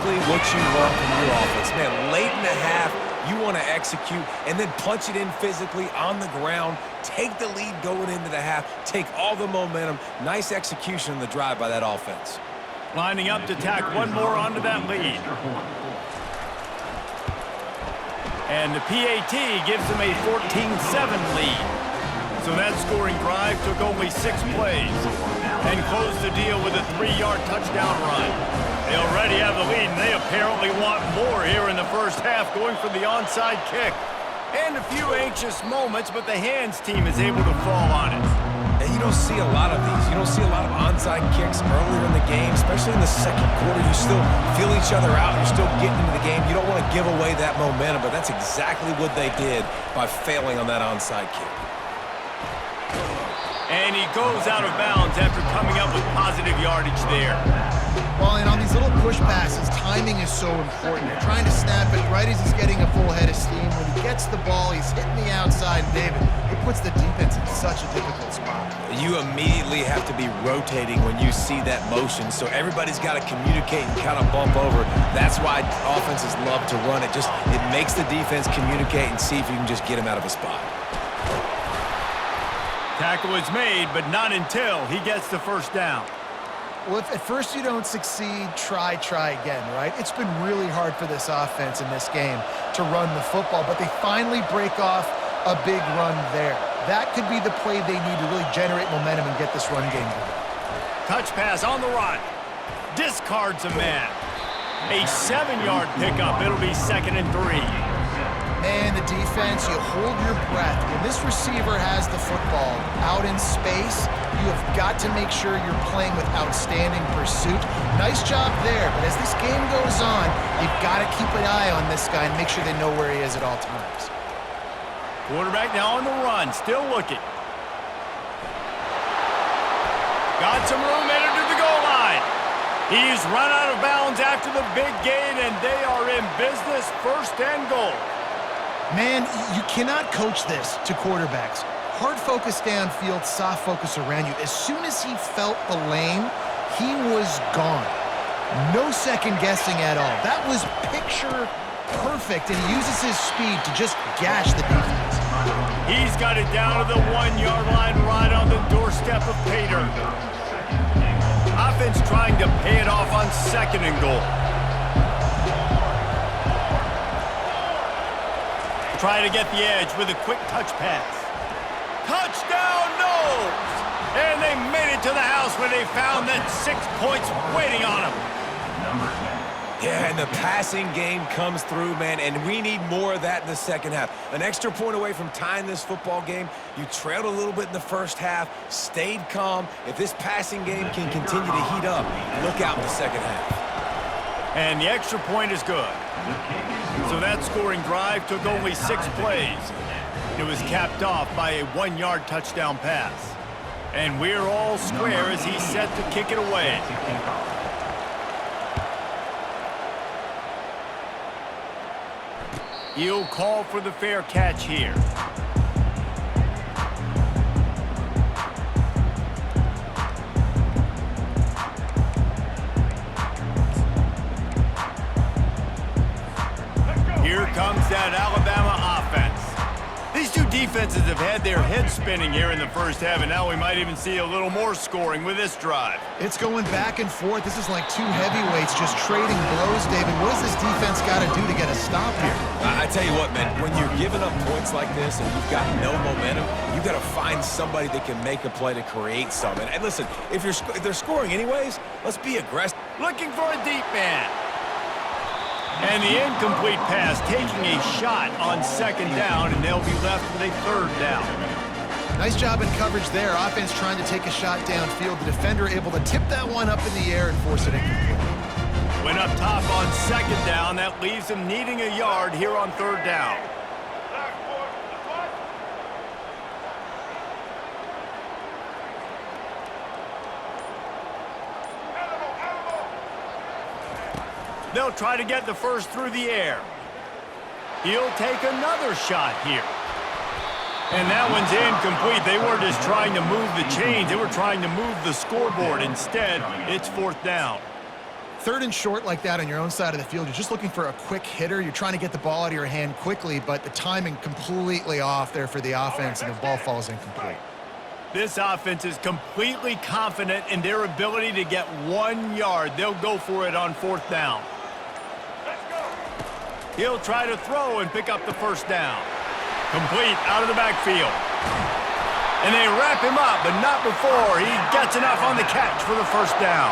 exactly what you want from your offense. Man, late in the half, you want to execute and then punch it in physically on the ground, take the lead going into the half, take all the momentum. Nice execution in the drive by that offense. Lining up to tack one more onto that lead. And the PAT gives them a 14-7 lead. So that scoring drive took only 6 plays and closed the deal with a 3-yard touchdown run. They already have the lead, and they apparently want more here in the first half, going for the onside kick. And a few anxious moments, but the hands team is able to fall on it. And you don't see a lot of these. You don't see a lot of onside kicks earlier in the game, especially in the second quarter. You still feel each other out. You're still getting into the game. You don't want to give away that momentum, but that's exactly what they did by failing on that onside kick. And he goes out of bounds after coming up with positive yardage there. Well, and on these little push passes, timing is so important. They're trying to snap it right as he's getting a full head of steam. When he gets the ball, he's hitting the outside. David, it puts the defense in such a difficult spot. You immediately have to be rotating when you see that motion, so everybody's got to communicate and kind of bump over. That's why offenses love to run it. It makes the defense communicate and see if you can just get him out of a spot. Tackle is made, but not until he gets the first down. Well, if at first you don't succeed, try again, right? It's been really hard for this offense in this game to run the football, but they finally break off a big run there. That could be the play they need to really generate momentum and get this run game going. Touch pass on the run. Discards a man. A 7-yard pickup. It'll be 2nd and 3. Man, the defense, you hold your breath. When this receiver has the football out in space, you have got to make sure you're playing with outstanding pursuit. Nice job there, but as this game goes on, you've got to keep an eye on this guy and make sure they know where he is at all times. Quarterback now on the run, still looking. Got some room, headed to the goal line. He's run out of bounds after the big gain, and they are in business, 1st and goal. Man, you cannot coach this to quarterbacks. Hard focus downfield, soft focus around you. As soon as he felt the lane, he was gone. No second guessing at all. That was picture perfect, and he uses his speed to just gash the defense. He's got it down to the 1-yard line right on the doorstep of Pater. Offense trying to pay it off on 2nd and goal. Try to get the edge with a quick touch pass. Touchdown, Noles! And they made it to the house where they found that 6 points waiting on them. Yeah, and the passing game comes through, man, and we need more of that in the second half. An extra point away from tying this football game. You trailed a little bit in the first half, stayed calm. If this passing game can continue to heat up, look out in the second half. And the extra point is good. So that scoring drive took only 6 plays. It was capped off by a 1-yard touchdown pass. And we're all square as he's set to kick it away. He'll call for the fair catch here. Here comes that Alabama offense. These two defenses have had their heads spinning here in the first half, and now we might even see a little more scoring with this drive. It's going back and forth. This is like two heavyweights just trading blows, David. What does this defense got to do to get a stop here? I tell you what, man, when you're giving up points like this and you've got no momentum, you've got to find somebody that can make a play to create something. And listen, if they're scoring anyways, let's be aggressive. Looking for a deep man. And the incomplete pass taking a shot on 2nd down, and they'll be left with a 3rd down. Nice job in coverage there. Offense trying to take a shot downfield. The defender able to tip that one up in the air and force it incomplete. Went up top on 2nd down. That leaves them needing a yard here on 3rd down. They'll try to get the first through the air. He'll take another shot here. And that one's incomplete. They weren't just trying to move the chains. They were trying to move the scoreboard. Instead, it's 4th down. third and short like that on your own side of the field, you're just looking for a quick hitter. You're trying to get the ball out of your hand quickly, but the timing completely off there for the offense, and the ball falls incomplete. This offense is completely confident in their ability to get 1 yard. They'll go for it on fourth down. He'll try to throw and pick up the first down. Complete out of the backfield. And they wrap him up, but not before he gets enough on the catch for the first down.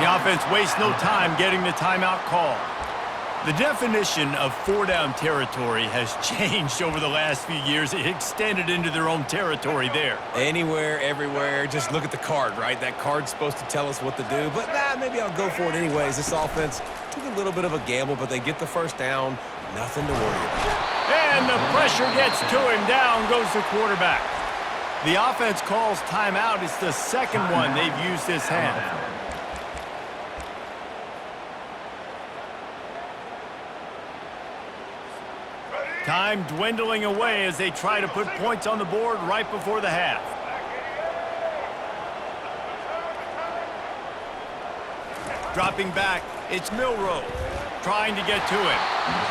The offense wastes no time getting the timeout call. The definition of four-down territory has changed over the last few years. It extended into their own territory there. Anywhere, everywhere, just look at the card, right? That card's supposed to tell us what to do, but maybe I'll go for it anyways. This offense took a little bit of a gamble, but they get the first down. Nothing to worry about. And the pressure gets to him. Down goes the quarterback. The offense calls timeout. It's the second one they've used this half. Time dwindling away as they try to put points on the board right before the half. Dropping back, it's Milroe trying to get to it.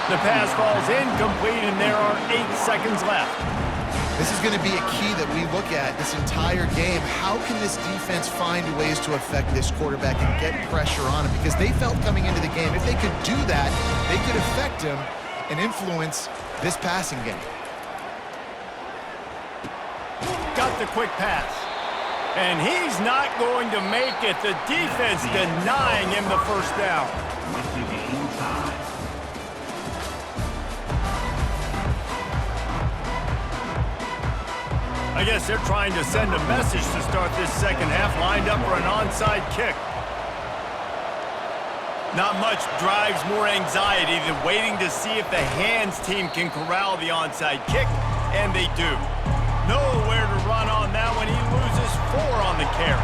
The pass falls incomplete, and there are 8 seconds left. This is going to be a key that we look at this entire game. How can this defense find ways to affect this quarterback and get pressure on him? Because they felt coming into the game, if they could do that, they could affect him and influence this passing game. Got the quick pass. And he's not going to make it. The defense denying him the first down. I guess they're trying to send a message to start this second half, lined up for an onside kick. Not much drives more anxiety than waiting to see if the hands team can corral the onside kick, and they do. Nowhere to run on that one. He loses 4 on the carry.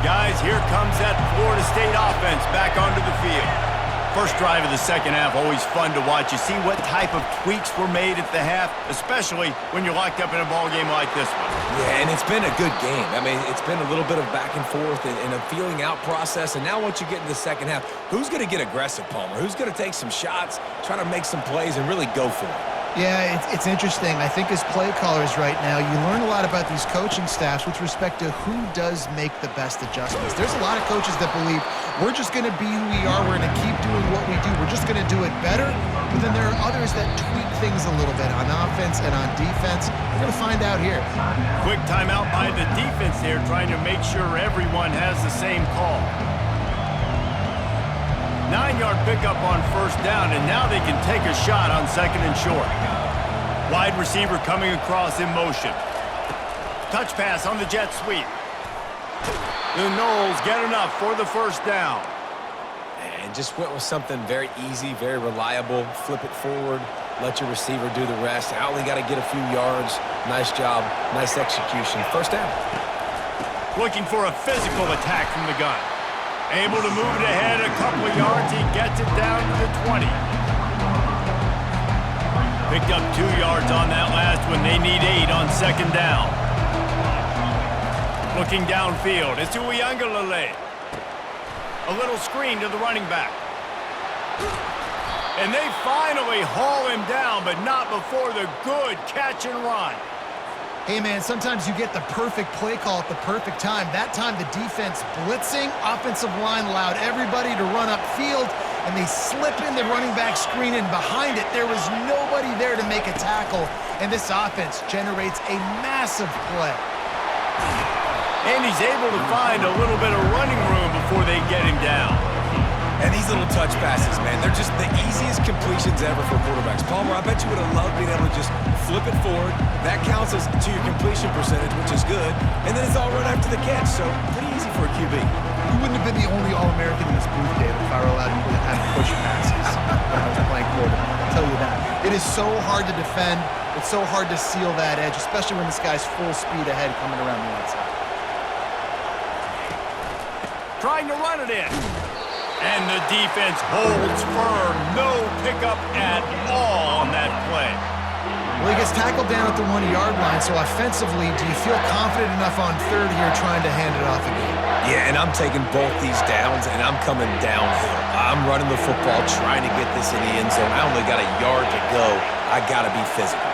Guys, here comes that Florida State offense back onto the field. First drive of the second half, always fun to watch. You see what type of tweaks were made at the half, especially when you're locked up in a ball game like this one. Yeah, and it's been a good game. I mean, it's been a little bit of back and forth and a feeling out process. And now once you get into the second half, who's going to get aggressive, Palmer? Who's going to take some shots, try to make some plays, and really go for it? Yeah, it's interesting. I think as play callers right now, you learn a lot about these coaching staffs with respect to who does make the best adjustments. There's a lot of coaches that believe we're just going to be who we are. We're going to keep doing what we do. We're just going to do it better. But then there are others that tweak things a little bit on offense and on defense. We're going to find out here. Quick timeout by the defense there, trying to make sure everyone has the same call. 9-yard pickup on first down, and now they can take a shot on second and short. Wide receiver coming across in motion. Touch pass on the jet sweep. The Noles get enough for the first down. And just went with something very easy, very reliable. Flip it forward, let your receiver do the rest. I only got to get a few yards. Nice job, nice execution. First down. Looking for a physical attack from the gun. Able to move it ahead a couple of yards. He gets it down to the 20. Picked up 2 yards on that last one. They need 8 on second down. Looking downfield. It's Uiagalelei. A little screen to the running back. And they finally haul him down, but not before the good catch and run. Hey, man, sometimes you get the perfect play call at the perfect time. That time, the defense blitzing, offensive line allowed everybody to run upfield, and they slip in the running back screen, and behind it, there was nobody there to make a tackle, and this offense generates a massive play. And he's able to find a little bit of running room before they get him down. And these little touch passes, man, they're just the easiest completions ever for quarterbacks. Palmer, I bet you would have loved being able to just flip it forward. That counts as to your completion percentage, which is good. And then it's all run after the catch, so pretty easy for a QB. You wouldn't have been the only All-American in this booth, David, if I were allowed to have push passes when I was playing quarterback. I'll tell you that. It is so hard to defend. It's so hard to seal that edge, especially when this guy's full speed ahead coming around the outside. Trying to run it in. And the defense holds firm. No pickup at all on that play. Well, he gets tackled down at the 1-yard line, so offensively, do you feel confident enough on third here trying to hand it off again? Yeah, and I'm taking both these downs, and I'm coming downhill. I'm running the football, trying to get this in the end zone. I only got a yard to go. I got to be physical.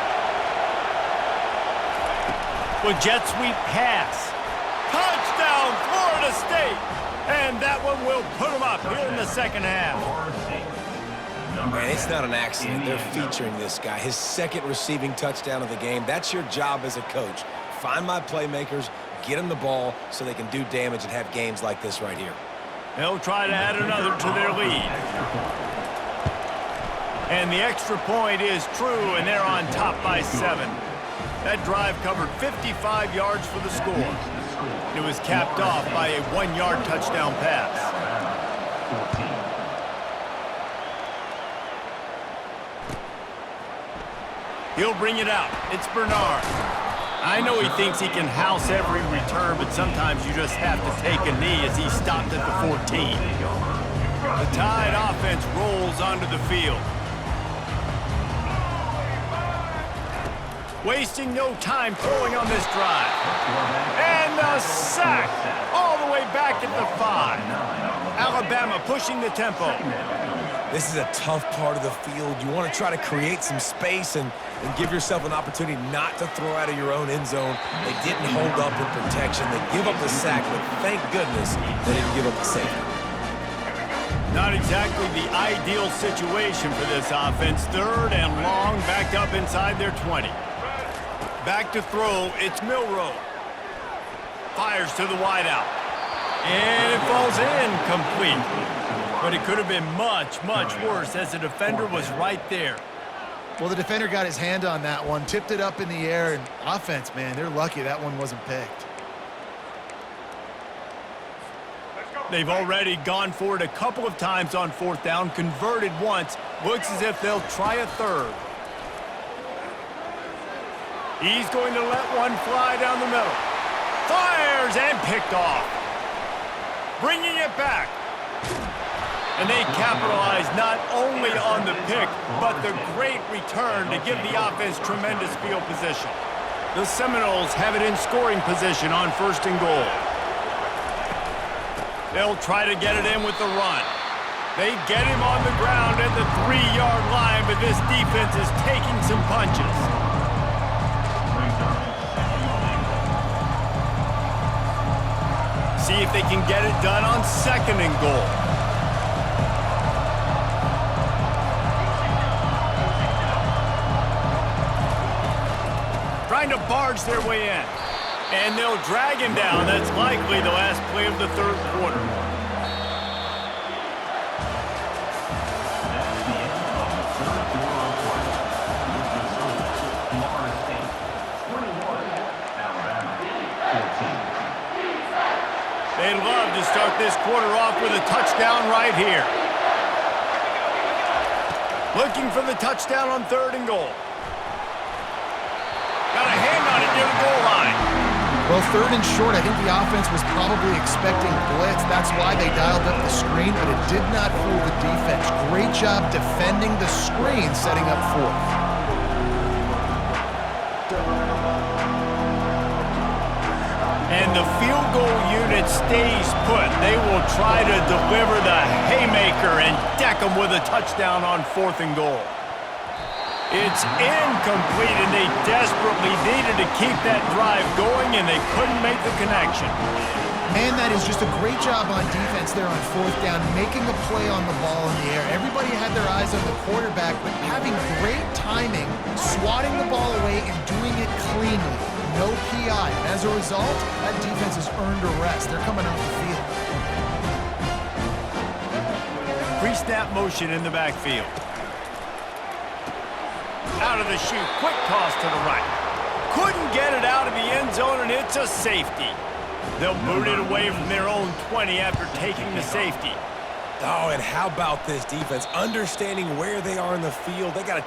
With jet sweep pass. Touchdown, Florida State! And that one will put them up here in the second half. Man, it's not an accident. They're featuring this guy. His second receiving touchdown of the game. That's your job as a coach. Find my playmakers, get them the ball so they can do damage and have games like this right here. They'll try to add another to their lead. And the extra point is true, and they're on top by 7. That drive covered 55 yards for the score. It was capped off by a 1-yard touchdown pass. He'll bring it out. It's Bernard. I know he thinks he can house every return, but sometimes you just have to take a knee as he stopped at the 14. The Tide offense rolls onto the field. Wasting no time throwing on this drive. And the sack all the way back at the 5. Alabama pushing the tempo. This is a tough part of the field. You want to try to create some space and give yourself an opportunity not to throw out of your own end zone. They didn't hold up in protection. They give up the sack, but thank goodness they didn't give up the safety. Not exactly the ideal situation for this offense. 3rd and long, backed up inside their 20. Back to throw, it's Milroe. Fires to the wideout. And it falls incomplete. But it could have been much, much worse as the defender was right there. Well, the defender got his hand on that one, tipped it up in the air, and offense, man, they're lucky that one wasn't picked. They've already gone for it a couple of times on 4th down, converted once. Looks as if they'll try a 3rd. He's going to let one fly down the middle. Fires and picked off. Bringing it back. And they capitalize not only on the pick, but the great return to give the offense tremendous field position. The Seminoles have it in scoring position on 1st and goal. They'll try to get it in with the run. They get him on the ground at the 3-yard line, but this defense is taking some punches. See if they can get it done on 2nd and goal. Trying to barge their way in. And they'll drag him down. That's likely the last play of the 3rd quarter. They'd love to start this quarter off with a touchdown right here. Looking for the touchdown on 3rd and goal. Got a hand on it near the goal line. Well, 3rd and short, I think the offense was probably expecting blitz. That's why they dialed up the screen, but it did not fool the defense. Great job defending the screen, setting up 4th. And the field goal unit stays put. They will try to deliver the haymaker and deck them with a touchdown on 4th and goal. It's incomplete, and they desperately needed to keep that drive going, and they couldn't make the connection. Man, that is just a great job on defense there on 4th down, making a play on the ball in the air. Everybody had their eyes on the quarterback, but having great timing, swatting the ball away, and doing it cleanly. No PI. And as a result, that defense has earned a rest. They're coming off the field. Pre-snap motion in the backfield. Out of the chute, quick toss to the right. Couldn't get it out of the end zone, and it's a safety. They'll boot it away from their own 20 after taking the safety. Oh, and how about this defense? Understanding where they are in the field. They got to